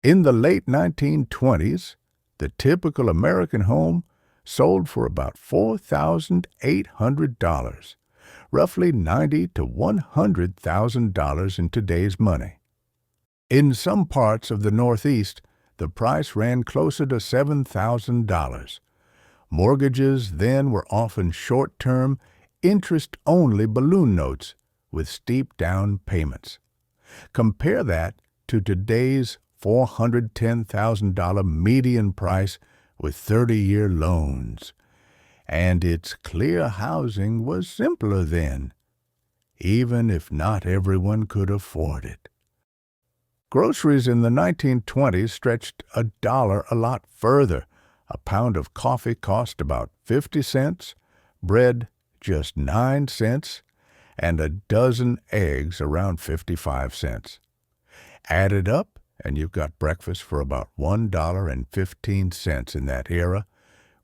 In the late 1920s, the typical American home sold for about $4,800, roughly $90,000 to $100,000 in today's money. In some parts of the Northeast, the price ran closer to $7,000. Mortgages then were often short-term, interest-only balloon notes with steep down payments. Compare that to today's $410,000 median price with 30-year loans. And it's clear housing was simpler then, even if not everyone could afford it. Groceries in the 1920s stretched $1 a lot further. A pound of coffee cost about 50 cents, bread just 9 cents, and a dozen eggs around 55 cents. Add it up, and you've got breakfast for about $1.15 in that era,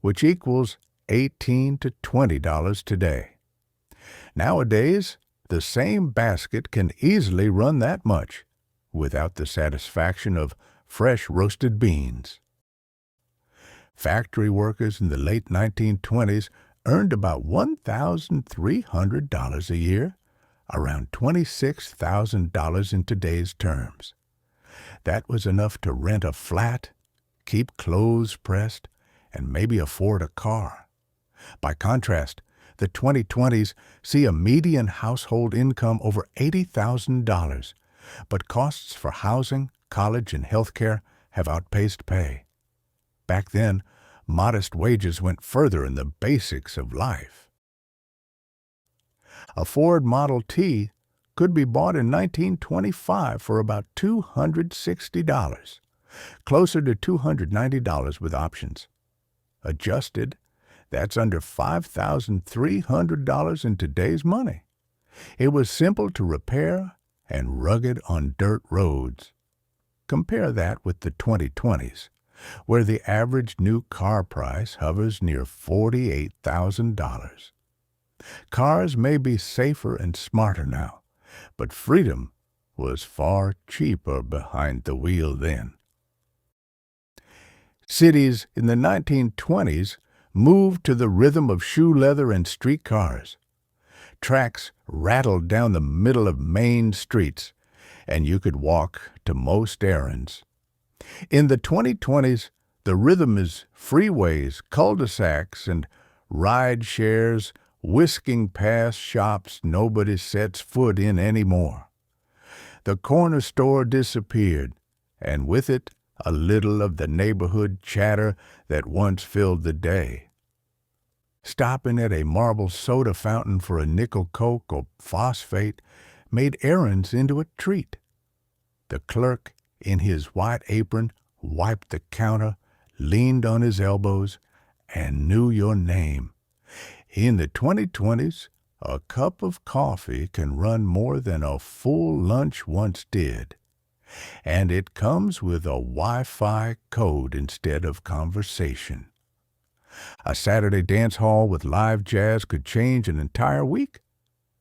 which equals $18 to $20 today. Nowadays, the same basket can easily run that much, without the satisfaction of fresh roasted beans. Factory workers in the late 1920s earned about $1,300 a year, around $26,000 in today's terms. That was enough to rent a flat, keep clothes pressed, and maybe afford a car. By contrast, the 2020s see a median household income over $80,000, but costs for housing, college, and health care have outpaced pay. Back then, modest wages went further in the basics of life. A Ford Model T could be bought in 1925 for about $260, closer to $290 with options. Adjusted, that's under $5,300 in today's money. It was simple to repair and rugged on dirt roads. Compare that with the 2020s, where the average new car price hovers near $48,000. Cars may be safer and smarter now, but freedom was far cheaper behind the wheel then. Cities in the 1920s moved to the rhythm of shoe leather and streetcars. Tracks rattled down the middle of main streets, and you could walk to most errands. In the 2020s, the rhythm is freeways, cul-de-sacs, and ride shares whisking past shops nobody sets foot in anymore. The corner store disappeared, and with it a little of the neighborhood chatter that once filled the day. Stopping at a marble soda fountain for a nickel Coke or phosphate made errands into a treat. The clerk, in his white apron, wiped the counter, leaned on his elbows, and knew your name. In the 2020s, a cup of coffee can run more than a full lunch once did. And it comes with a Wi-Fi code instead of conversation. A Saturday dance hall with live jazz could change an entire week.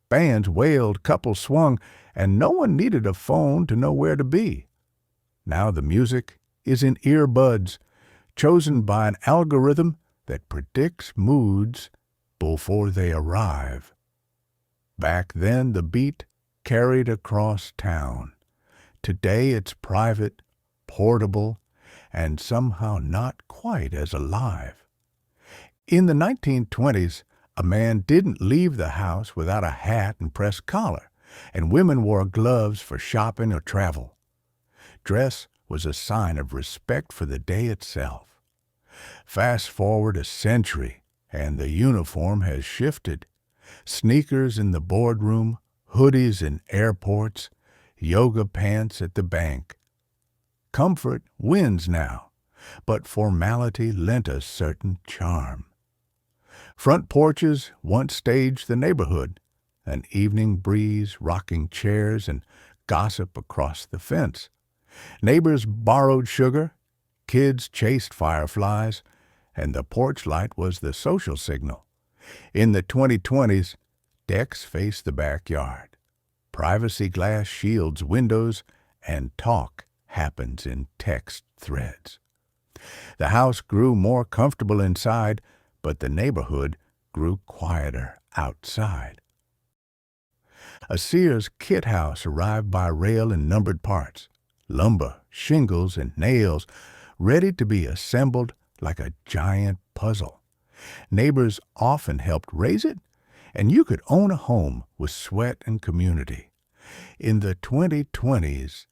Bands wailed, couples swung, and no one needed a phone to know where to be. Now the music is in earbuds, chosen by an algorithm that predicts moods before they arrive. Back then, the beat carried across town. Today it's private, portable, and somehow not quite as alive. In the 1920s, a man didn't leave the house without a hat and pressed collar, and women wore gloves for shopping or travel. Dress was a sign of respect for the day itself. Fast forward a century, and the uniform has shifted. Sneakers in the boardroom, hoodies in airports, yoga pants at the bank. Comfort wins now, but formality lent a certain charm. Front porches once staged the neighborhood, an evening breeze rocking chairs and gossip across the fence. Neighbors borrowed sugar, kids chased fireflies, and the porch light was the social signal. In the 2020s, decks faced the backyard. Privacy glass shields windows, and talk happens in text threads. The house grew more comfortable inside, but the neighborhood grew quieter outside. A Sears kit house arrived by rail in numbered parts, lumber, shingles, and nails, ready to be assembled like a giant puzzle. Neighbors often helped raise it, and you could own a home with sweat and community. In the 2020s,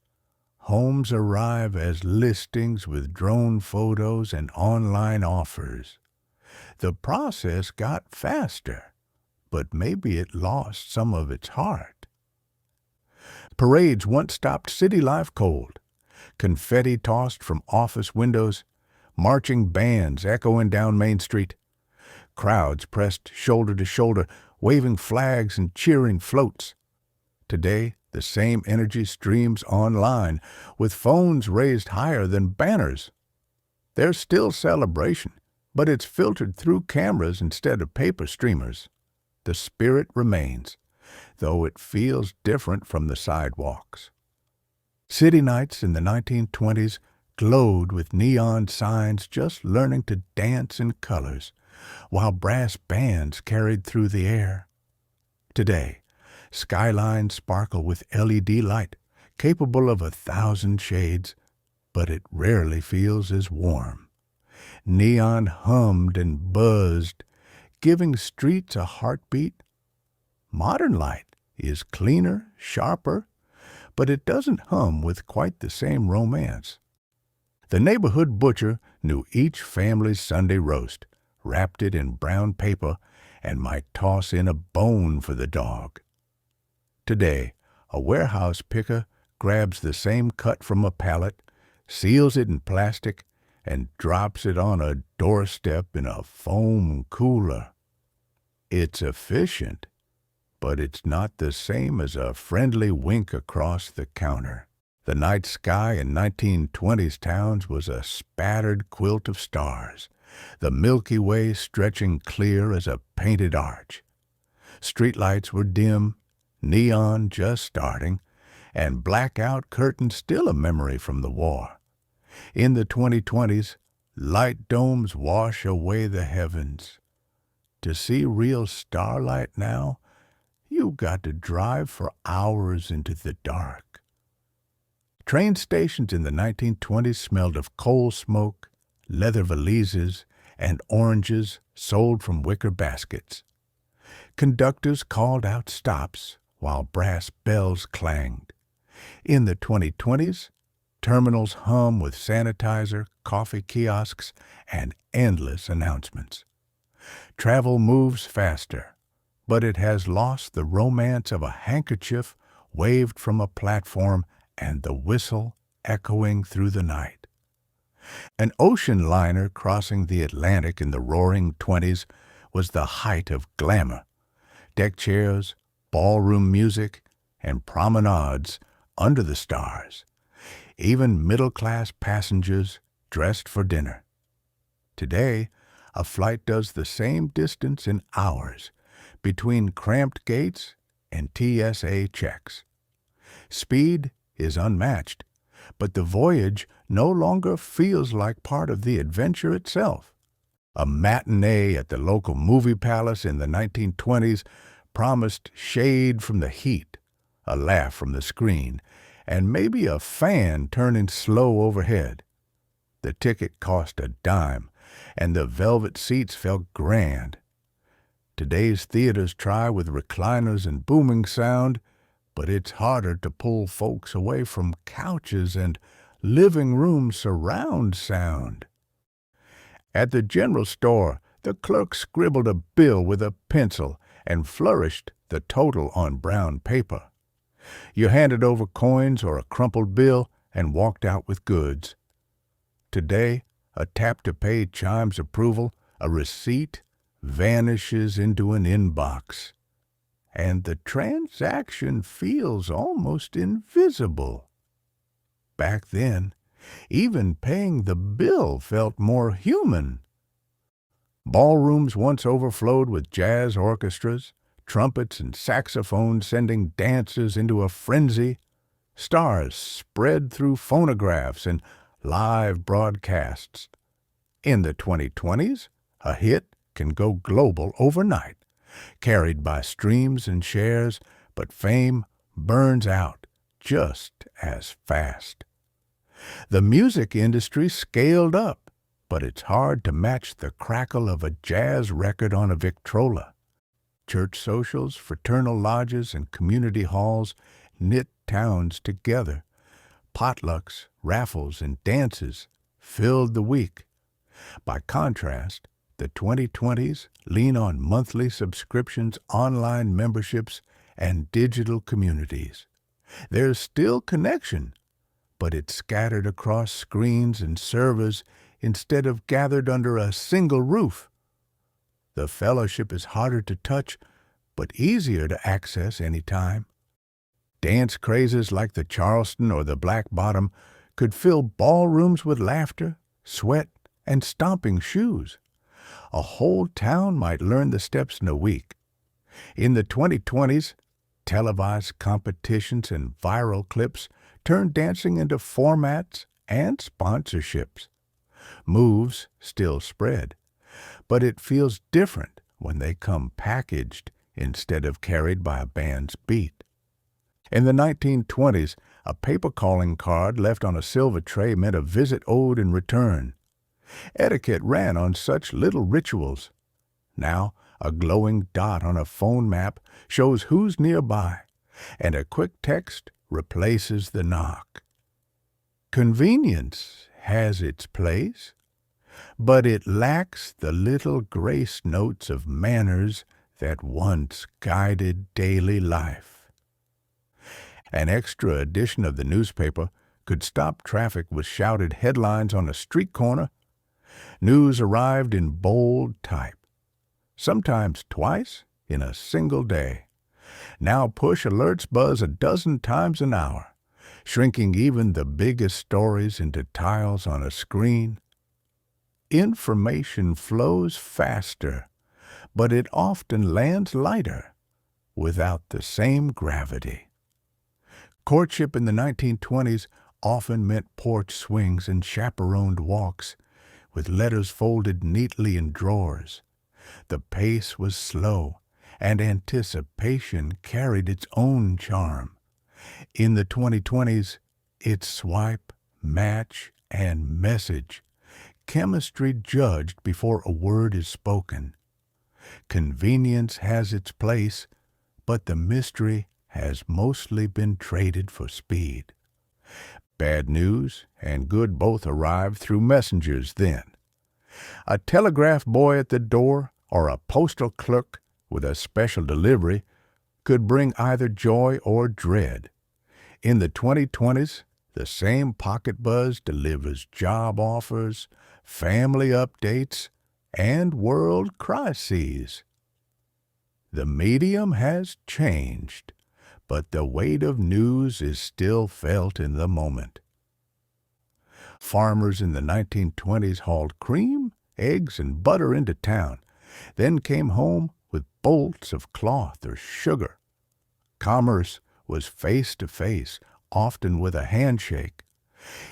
homes arrive as listings with drone photos and online offers. The process got faster, but maybe it lost some of its heart. Parades once stopped city life cold. Confetti tossed from office windows, marching bands echoing down Main Street. Crowds pressed shoulder to shoulder, waving flags and cheering floats. Today, the same energy streams online, with phones raised higher than banners. There's still celebration, but it's filtered through cameras instead of paper streamers. The spirit remains, though it feels different from the sidewalks. City nights in the 1920s glowed with neon signs just learning to dance in colors, while brass bands carried through the air. Today, skylines sparkle with LED light, capable of 1,000 shades, but it rarely feels as warm. Neon hummed and buzzed, giving streets a heartbeat. Modern light is cleaner, sharper, but it doesn't hum with quite the same romance. The neighborhood butcher knew each family's Sunday roast, wrapped it in brown paper, and might toss in a bone for the dog. Today, a warehouse picker grabs the same cut from a pallet, seals it in plastic, and drops it on a doorstep in a foam cooler. It's efficient, but it's not the same as a friendly wink across the counter. The night sky in 1920s towns was a spattered quilt of stars, the Milky Way stretching clear as a painted arch. Streetlights were dim, neon just starting, and blackout curtains still a memory from the war. In the 2020s, light domes wash away the heavens. To see real starlight now, you've got to drive for hours into the dark. Train stations in the 1920s smelled of coal smoke, leather valises, and oranges sold from wicker baskets. Conductors called out stops while brass bells clanged. In the 2020s, terminals hum with sanitizer, coffee kiosks, and endless announcements. Travel moves faster, but it has lost the romance of a handkerchief waved from a platform and the whistle echoing through the night. An ocean liner crossing the Atlantic in the Roaring Twenties was the height of glamour. Deck chairs, ballroom music, and promenades under the stars. Even middle-class passengers dressed for dinner. Today, a flight does the same distance in hours between cramped gates and TSA checks. Speed is unmatched, but the voyage no longer feels like part of the adventure itself. A matinee at the local movie palace in the 1920s promised shade from the heat, a laugh from the screen, and maybe a fan turning slow overhead. The ticket cost a dime, and the velvet seats felt grand. Today's theaters try with recliners and booming sound, but it's harder to pull folks away from couches and living room surround sound. At the general store, the clerk scribbled a bill with a pencil and flourished the total on brown paper. You handed over coins or a crumpled bill and walked out with goods. Today, a tap to pay chimes approval, a receipt vanishes into an inbox, and the transaction feels almost invisible. Back then, even paying the bill felt more human. Ballrooms once overflowed with jazz orchestras, trumpets and saxophones sending dancers into a frenzy. Stars spread through phonographs and live broadcasts. In the 2020s, a hit can go global overnight, carried by streams and shares, but fame burns out just as fast. The music industry scaled up, but it's hard to match the crackle of a jazz record on a Victrola. Church socials, fraternal lodges, and community halls knit towns together. Potlucks, raffles, and dances filled the week. By contrast, the 2020s lean on monthly subscriptions, online memberships, and digital communities. There's still connection, but it's scattered across screens and servers instead of gathered under a single roof. The fellowship is harder to touch, but easier to access anytime. Dance crazes like the Charleston or the Black Bottom could fill ballrooms with laughter, sweat, and stomping shoes. A whole town might learn the steps in a week. In the 2020s, televised competitions and viral clips turned dancing into formats and sponsorships. Moves still spread, but it feels different when they come packaged instead of carried by a band's beat. In the 1920s, a paper calling card left on a silver tray meant a visit owed in return. Etiquette ran on such little rituals. Now, a glowing dot on a phone map shows who's nearby, and a quick text replaces the knock. Convenience has its place, but it lacks the little grace notes of manners that once guided daily life. An extra edition of the newspaper could stop traffic with shouted headlines on a street corner. News arrived in bold type, sometimes twice in a single day. Now push alerts buzz a dozen times an hour, shrinking even the biggest stories into tiles on a screen. Information flows faster, but it often lands lighter, without the same gravity. Courtship in the 1920s often meant porch swings and chaperoned walks, with letters folded neatly in drawers. The pace was slow, and anticipation carried its own charm. In the 2020s, it's swipe, match, and message. Chemistry judged before a word is spoken. Convenience has its place, but the mystery has mostly been traded for speed. Bad news and good both arrive through messengers then. A telegraph boy at the door or a postal clerk with a special delivery could bring either joy or dread. In the 2020s, the same pocket buzz delivers job offers, family updates, and world crises. The medium has changed, but the weight of news is still felt in the moment. Farmers in the 1920s hauled cream, eggs, and butter into town, then came home with bolts of cloth or sugar. Commerce was face-to-face, often with a handshake.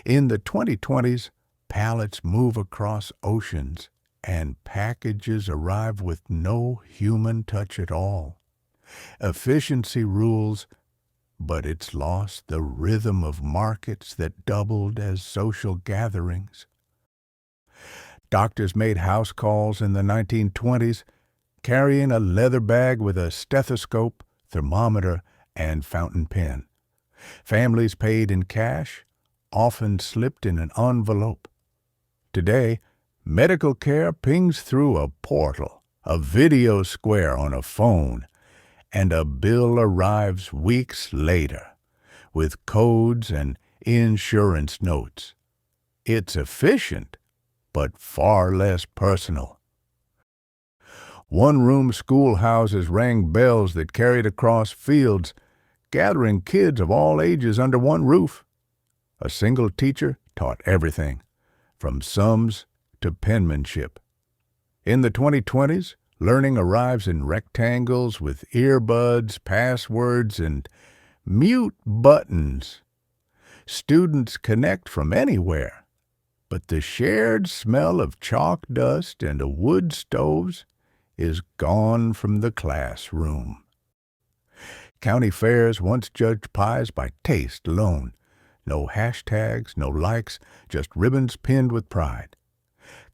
In the 2020s, pallets move across oceans, and packages arrive with no human touch at all. Efficiency rules, but it's lost the rhythm of markets that doubled as social gatherings. Doctors made house calls in the 1920s, carrying a leather bag with a stethoscope, thermometer, and fountain pen. Families paid in cash, often slipped in an envelope. Today, medical care pings through a portal, a video square on a phone, and a bill arrives weeks later, with codes and insurance notes. It's efficient, but far less personal. One-room schoolhouses rang bells that carried across fields, gathering kids of all ages under one roof. A single teacher taught everything, from sums to penmanship. In the 2020s, learning arrives in rectangles with earbuds, passwords, and mute buttons Students connect from anywhere, but the shared smell of chalk dust and of wood stoves is gone from the classroom. County fairs once judged pies by taste alone. No hashtags, no likes, just ribbons pinned with pride.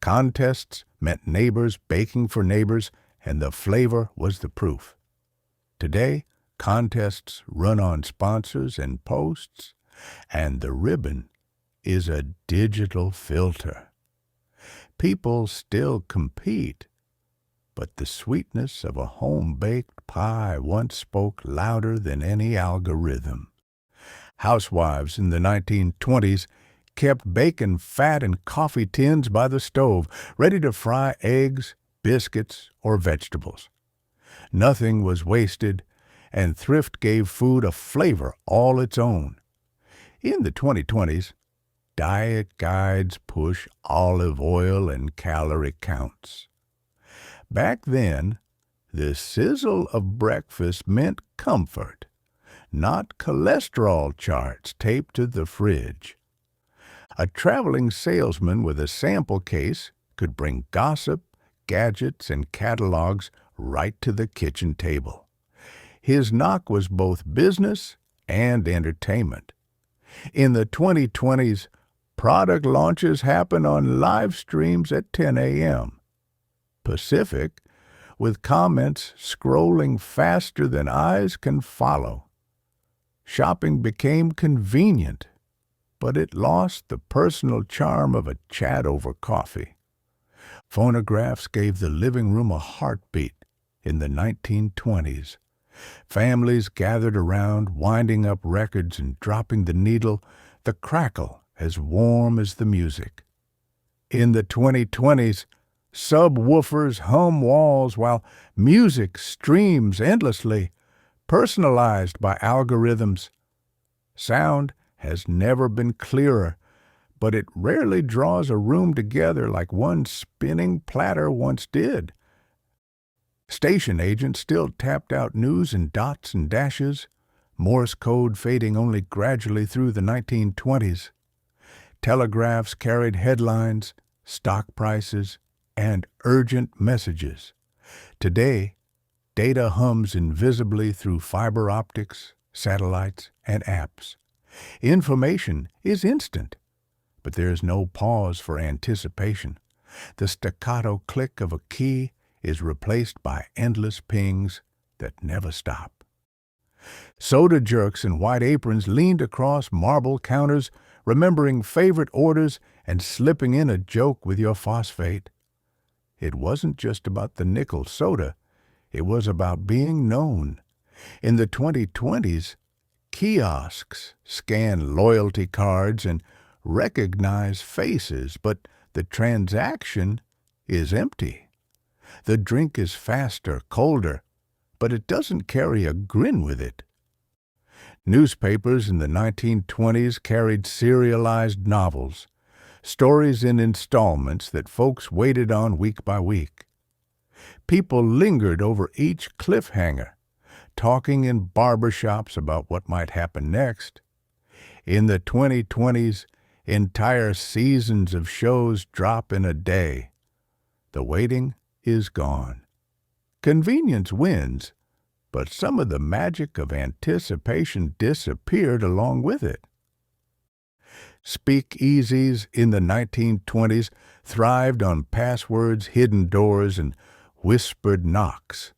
Contests meant neighbors baking for neighbors, and the flavor was the proof. Today, contests run on sponsors and posts, and the ribbon is a digital filter. People still compete, but the sweetness of a home-baked pie once spoke louder than any algorithm. Housewives in the 1920s kept bacon fat in coffee tins by the stove, ready to fry eggs, biscuits, or vegetables. Nothing was wasted, and thrift gave food a flavor all its own. In the 2020s, diet guides push olive oil and calorie counts. Back then, the sizzle of breakfast meant comfort, not cholesterol charts taped to the fridge. A traveling salesman with a sample case could bring gossip, gadgets, and catalogs right to the kitchen table. His knock was both business and entertainment. In the 2020s, product launches happen on live streams at 10 a.m. Pacific, with comments scrolling faster than eyes can follow. Shopping became convenient, but it lost the personal charm of a chat over coffee. Phonographs gave the living room a heartbeat in the 1920s. Families gathered around, winding up records and dropping the needle, the crackle as warm as the music. In the 2020s, subwoofers hum walls while music streams endlessly, personalized by algorithms. Sound has never been clearer, but it rarely draws a room together like one spinning platter once did. Station agents still tapped out news in dots and dashes, Morse code fading only gradually through the 1920s. Telegraphs carried headlines, stock prices, and urgent messages. Today, data hums invisibly through fiber optics, satellites, and apps. Information is instant, but there is no pause for anticipation. The staccato click of a key is replaced by endless pings that never stop. Soda jerks in white aprons leaned across marble counters, remembering favorite orders and slipping in a joke with your phosphate. It wasn't just about the nickel soda. It was about being known. In the 2020s, kiosks scan loyalty cards and recognize faces, but the transaction is empty. The drink is faster, colder, but it doesn't carry a grin with it. Newspapers in the 1920s carried serialized novels, stories in installments that folks waited on week by week. People lingered over each cliffhanger, talking in barbershops about what might happen next. In the 2020s, entire seasons of shows drop in a day. The waiting is gone. Convenience wins, but some of the magic of anticipation disappeared along with it. Speakeasies in the 1920s thrived on passwords, hidden doors, and whispered knocks.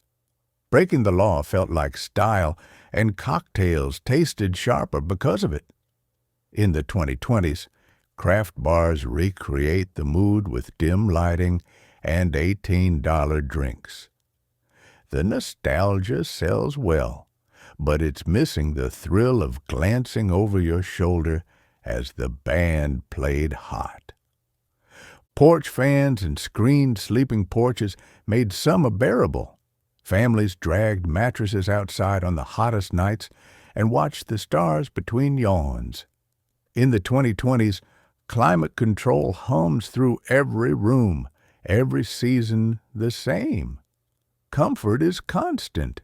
Breaking the law felt like style, and cocktails tasted sharper because of it. In the 2020s, craft bars recreate the mood with dim lighting and $18 drinks. The nostalgia sells well, but it's missing the thrill of glancing over your shoulder as the band played hot. Porch fans and screened sleeping porches made summer bearable. Families dragged mattresses outside on the hottest nights and watched the stars between yawns. In the 2020s, climate control hums through every room, every season the same. Comfort is constant,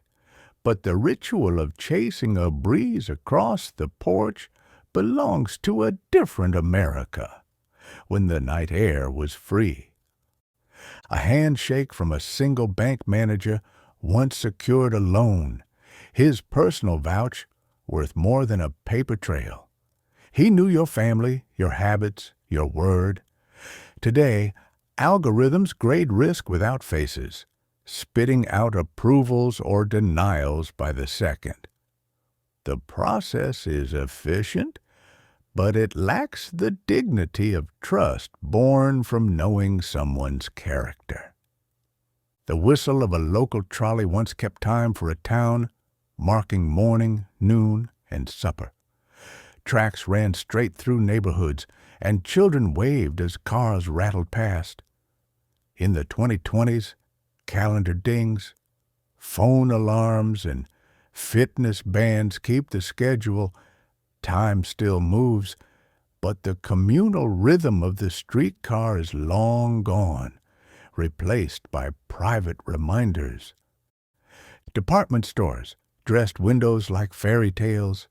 but the ritual of chasing a breeze across the porch belongs to a different America, when the night air was free. A handshake from a single bank manager once secured a loan, his personal vouch worth more than a paper trail. He knew your family, your habits, your word. Today, algorithms grade risk without faces, spitting out approvals or denials by the second. The process is efficient, but it lacks the dignity of trust born from knowing someone's character. The whistle of a local trolley once kept time for a town, marking morning, noon, and supper. Tracks ran straight through neighborhoods, and children waved as cars rattled past. In the 2020s, calendar dings, phone alarms, and fitness bands keep the schedule. Time still moves, but the communal rhythm of the streetcar is long gone, replaced by private reminders. Department stores dressed windows like fairy tales.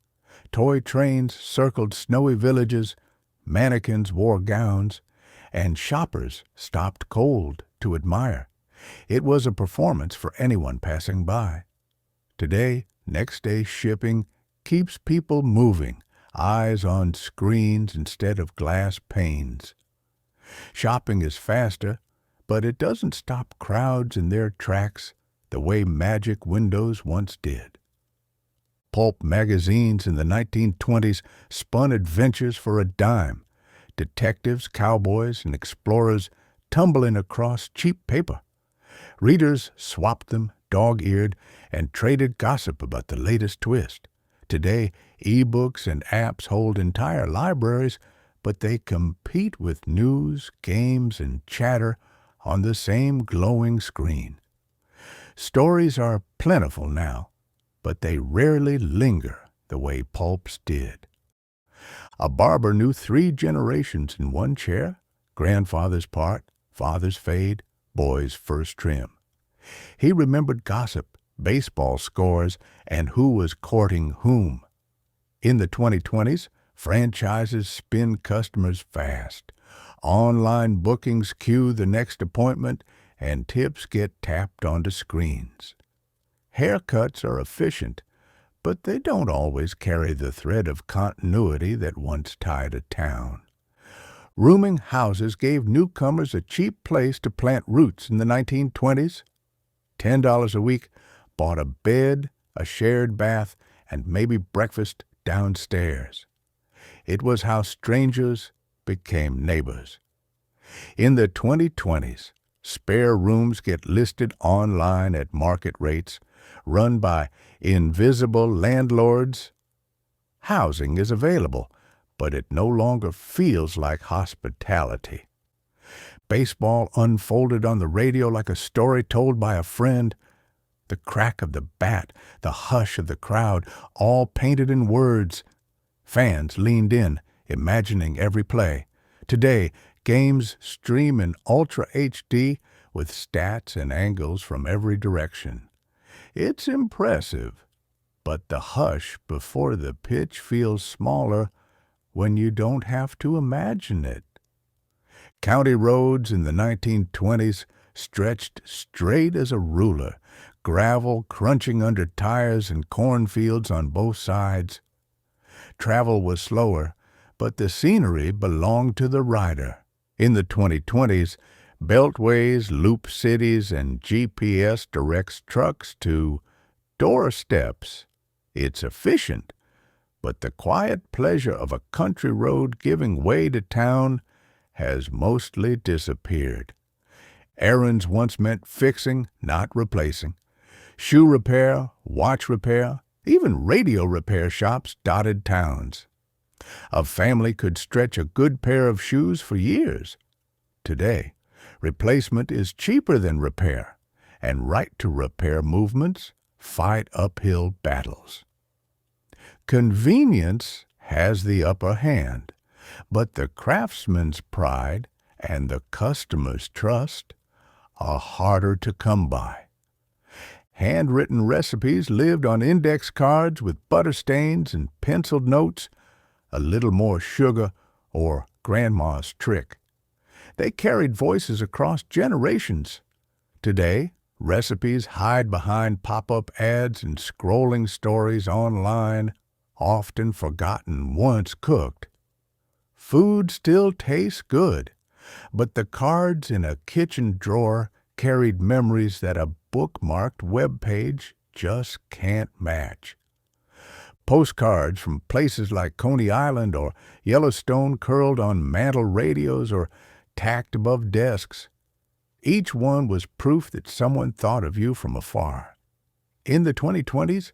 Toy trains circled snowy villages, mannequins wore gowns, and shoppers stopped cold to admire. It was a performance for anyone passing by. Today, next-day shipping keeps people moving, eyes on screens instead of glass panes. Shopping is faster, but it doesn't stop crowds in their tracks the way magic windows once did. Pulp magazines in the 1920s spun adventures for a dime, detectives, cowboys, and explorers tumbling across cheap paper. Readers swapped them, dog-eared, and traded gossip about the latest twist. Today, e-books and apps hold entire libraries, but they compete with news, games, and chatter on the same glowing screen. Stories are plentiful now, but they rarely linger the way pulps did. A barber knew 3 generations in one chair: grandfather's part, father's fade, boy's first trim. He remembered gossip, baseball scores, and who was courting whom. In the 2020s, franchises spin customers fast. Online bookings cue the next appointment, and tips get tapped onto screens. Haircuts are efficient, but they don't always carry the thread of continuity that once tied a town. Rooming houses gave newcomers a cheap place to plant roots in the 1920s. $10 a week bought a bed, a shared bath, and maybe breakfast downstairs. It was how strangers became neighbors. In the 2020s, spare rooms get listed online at market rates, run by invisible landlords. Housing is available, but it no longer feels like hospitality. Baseball unfolded on the radio like a story told by a friend. The crack of the bat, the hush of the crowd, all painted in words. Fans leaned in, imagining every play. Today, games stream in Ultra HD with stats and angles from every direction. It's impressive, but the hush before the pitch feels smaller when you don't have to imagine it. County roads in the 1920s stretched straight as a ruler, gravel crunching under tires and cornfields on both sides. Travel was slower, but the scenery belonged to the rider. In the 2020s, beltways loop cities and GPS directs trucks to doorsteps. It's efficient, but the quiet pleasure of a country road giving way to town has mostly disappeared. Errands once meant fixing, not replacing. Shoe repair, watch repair, even radio repair shops dotted towns. A family could stretch a good pair of shoes for years. Today, replacement is cheaper than repair, and right-to-repair movements fight uphill battles. Convenience has the upper hand, but the craftsman's pride and the customer's trust are harder to come by. Handwritten recipes lived on index cards with butter stains and penciled notes. a little more sugar, or grandma's trick. They carried voices across generations. Today, recipes hide behind pop-up ads and scrolling stories online, often forgotten once cooked. Food still tastes good, but the cards in a kitchen drawer carried memories that a bookmarked web page just can't match. Postcards from places like Coney Island or Yellowstone curled on mantle radios or tacked above desks. Each one was proof that someone thought of you from afar. In the 2020s,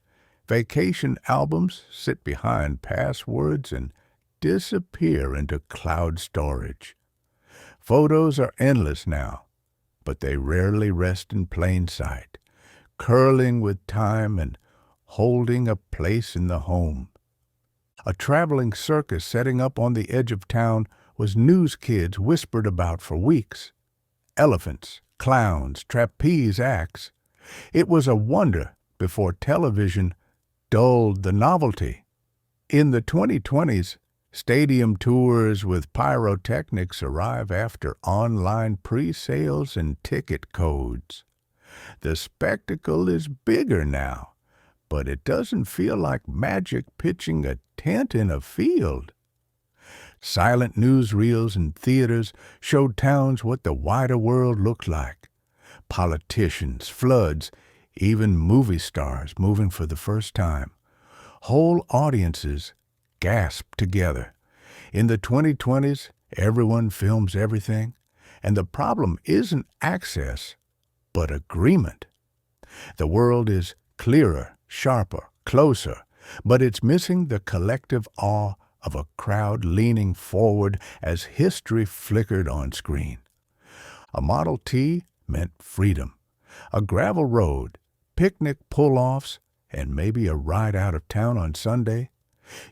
vacation albums sit behind passwords and disappear into cloud storage. Photos are endless now, but they rarely rest in plain sight, curling with time and holding a place in the home. A traveling circus setting up on the edge of town was news kids whispered about for weeks. Elephants, clowns, trapeze acts. It was a wonder before television dulled the novelty. In the 2020s, stadium tours with pyrotechnics arrive after online pre-sales and ticket codes. The spectacle is bigger now, but it doesn't feel like magic pitching a tent in a field. Silent newsreels in theaters showed towns what the wider world looked like. Politicians, floods, even movie stars moving for the first time. Whole audiences gasped together. In the 2020s, everyone films everything, and the problem isn't access, but agreement. The world is clearer, sharper, closer, but it's missing the collective awe of a crowd leaning forward as history flickered on screen. A Model T meant freedom, a gravel road, picnic pull-offs, and maybe a ride out of town on Sunday.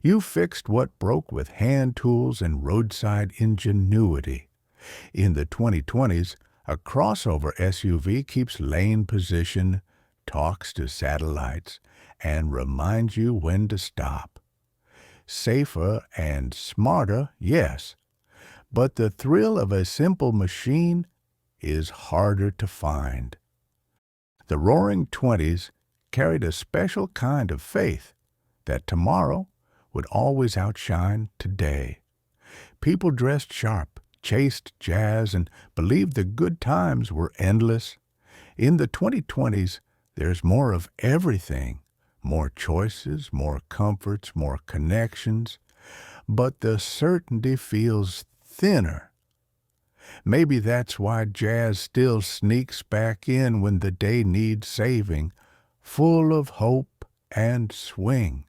You fixed what broke with hand tools and roadside ingenuity. In the 2020s, a crossover SUV keeps lane position, talks to satellites, and reminds you when to stop. Safer and smarter, yes, but the thrill of a simple machine is harder to find. The Roaring Twenties carried a special kind of faith that tomorrow would always outshine today. People dressed sharp, chased jazz, and believed the good times were endless. In the 2020s, there's more of everything. More choices, more comforts, more connections, but the certainty feels thinner. Maybe that's why jazz still sneaks back in when the day needs saving, full of hope and swing.